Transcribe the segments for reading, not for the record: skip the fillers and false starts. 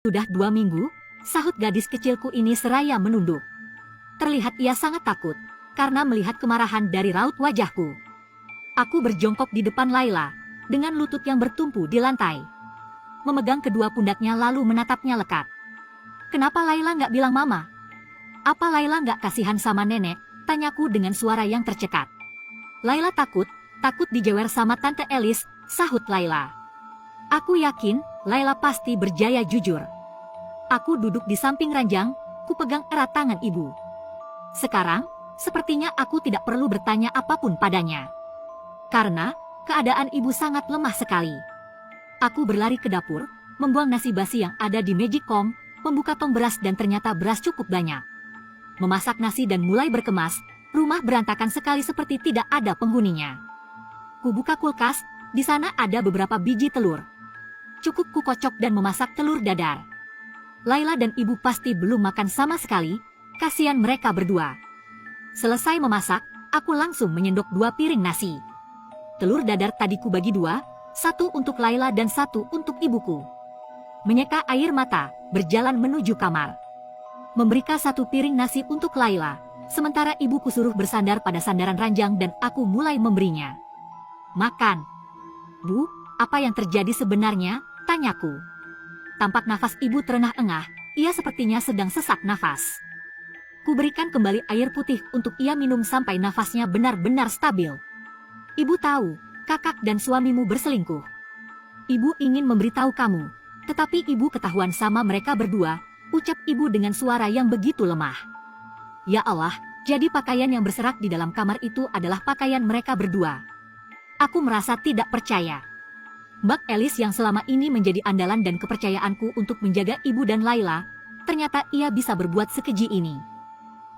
Sudah 2 minggu, sahut gadis kecilku ini seraya menunduk. Terlihat ia sangat takut, karena melihat kemarahan dari raut wajahku. Aku berjongkok di depan Laila, dengan lutut yang bertumpu di lantai. Memegang kedua pundaknya lalu menatapnya lekat. Kenapa Laila nggak bilang mama? Apa Laila nggak kasihan sama nenek? Tanyaku dengan suara yang tercekat. Laila takut dijewer sama Tante Elis, sahut Laila. Aku yakin, Laila pasti berjaya jujur. Aku duduk di samping ranjang, ku pegang erat tangan ibu. Sekarang, sepertinya aku tidak perlu bertanya apapun padanya. Karena, keadaan ibu sangat lemah sekali. Aku berlari ke dapur, membuang nasi basi yang ada di Magicom, membuka tong beras dan ternyata beras cukup banyak. Memasak nasi dan mulai berkemas, rumah berantakan sekali seperti tidak ada penghuninya. Ku buka kulkas, di sana ada beberapa biji telur. Cukup ku kocok dan memasak telur dadar. Laila dan ibu pasti belum makan sama sekali, kasihan mereka berdua. Selesai memasak, aku langsung menyendok 2 piring nasi. Telur dadar tadi ku bagi 2, 1 untuk Laila dan 1 untuk ibuku. Menyeka air mata, berjalan menuju kamar. Memberikan 1 piring nasi untuk Laila, sementara ibuku suruh bersandar pada sandaran ranjang dan aku mulai memberinya. Makan. Bu, apa yang terjadi sebenarnya? Tanyaku. Tampak nafas ibu terengah-engah, ia sepertinya sedang sesak nafas. Ku berikan kembali air putih untuk ia minum sampai nafasnya benar-benar stabil. Ibu tahu, kakak dan suamimu berselingkuh. Ibu ingin memberitahu kamu, tetapi ibu ketahuan sama mereka berdua, ucap ibu dengan suara yang begitu lemah. Ya Allah, jadi pakaian yang berserak di dalam kamar itu adalah pakaian mereka berdua. Aku merasa tidak percaya. Mbak Elis yang selama ini menjadi andalan dan kepercayaanku untuk menjaga ibu dan Laila, ternyata ia bisa berbuat sekeji ini.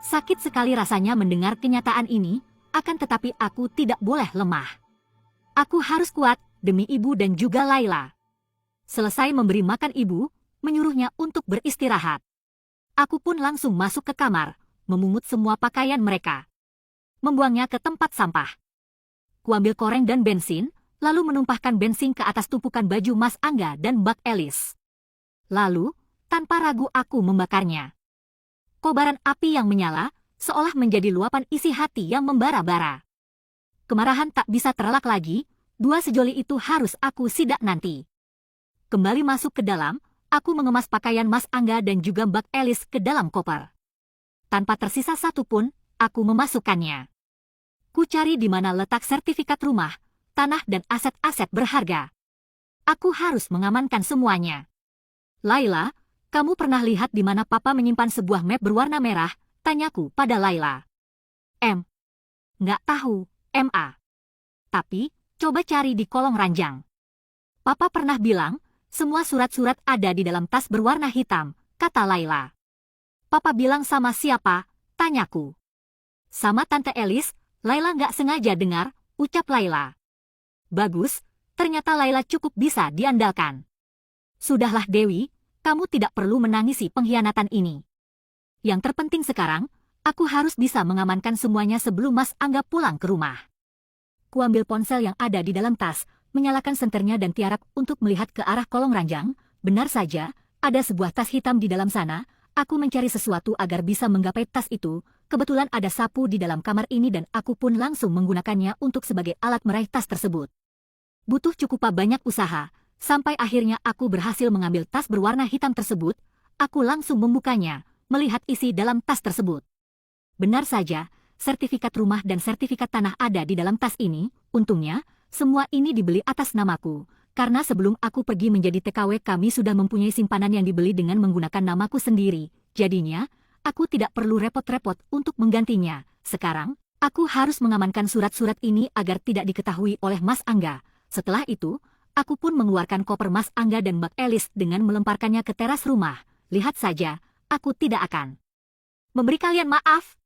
Sakit sekali rasanya mendengar kenyataan ini, akan tetapi aku tidak boleh lemah. Aku harus kuat, demi ibu dan juga Laila. Selesai memberi makan ibu, menyuruhnya untuk beristirahat. Aku pun langsung masuk ke kamar, memungut semua pakaian mereka. Membuangnya ke tempat sampah. Kuambil koreng dan bensin, lalu menumpahkan bensin ke atas tumpukan baju Mas Angga dan Mbak Elis. Lalu, tanpa ragu aku membakarnya. Kobaran api yang menyala, seolah menjadi luapan isi hati yang membara-bara. Kemarahan tak bisa terelak lagi, 2 sejoli itu harus aku sidak nanti. Kembali masuk ke dalam, aku mengemas pakaian Mas Angga dan juga Mbak Elis ke dalam koper. Tanpa tersisa satu pun, aku memasukkannya. Ku cari di mana letak sertifikat rumah, tanah dan aset-aset berharga. Aku harus mengamankan semuanya. Laila, kamu pernah lihat di mana Papa menyimpan sebuah map berwarna merah? Tanyaku pada Laila. Nggak tahu, MA. Tapi, coba cari di kolong ranjang. Papa pernah bilang, semua surat-surat ada di dalam tas berwarna hitam, kata Laila. Papa bilang sama siapa? Tanyaku. Sama Tante Elis, Laila nggak sengaja dengar, ucap Laila. Bagus, ternyata Laila cukup bisa diandalkan. Sudahlah Dewi, kamu tidak perlu menangisi pengkhianatan ini. Yang terpenting sekarang, aku harus bisa mengamankan semuanya sebelum Mas Angga pulang ke rumah. Kuambil ponsel yang ada di dalam tas, menyalakan senternya dan tiarap untuk melihat ke arah kolong ranjang. Benar saja, ada sebuah tas hitam di dalam sana. Aku mencari sesuatu agar bisa menggapai tas itu. Kebetulan ada sapu di dalam kamar ini dan aku pun langsung menggunakannya untuk sebagai alat meraih tas tersebut. Butuh cukup banyak usaha, sampai akhirnya aku berhasil mengambil tas berwarna hitam tersebut. Aku langsung membukanya, melihat isi dalam tas tersebut. Benar saja, sertifikat rumah dan sertifikat tanah ada di dalam tas ini. Untungnya, semua ini dibeli atas namaku, karena sebelum aku pergi menjadi TKW kami sudah mempunyai simpanan yang dibeli dengan menggunakan namaku sendiri. Jadinya, aku tidak perlu repot-repot untuk menggantinya. Sekarang, aku harus mengamankan surat-surat ini agar tidak diketahui oleh Mas Angga. Setelah itu, aku pun mengeluarkan koper Mas Angga dan Mbak Elis dengan melemparkannya ke teras rumah. Lihat saja, aku tidak akan memberi kalian maaf.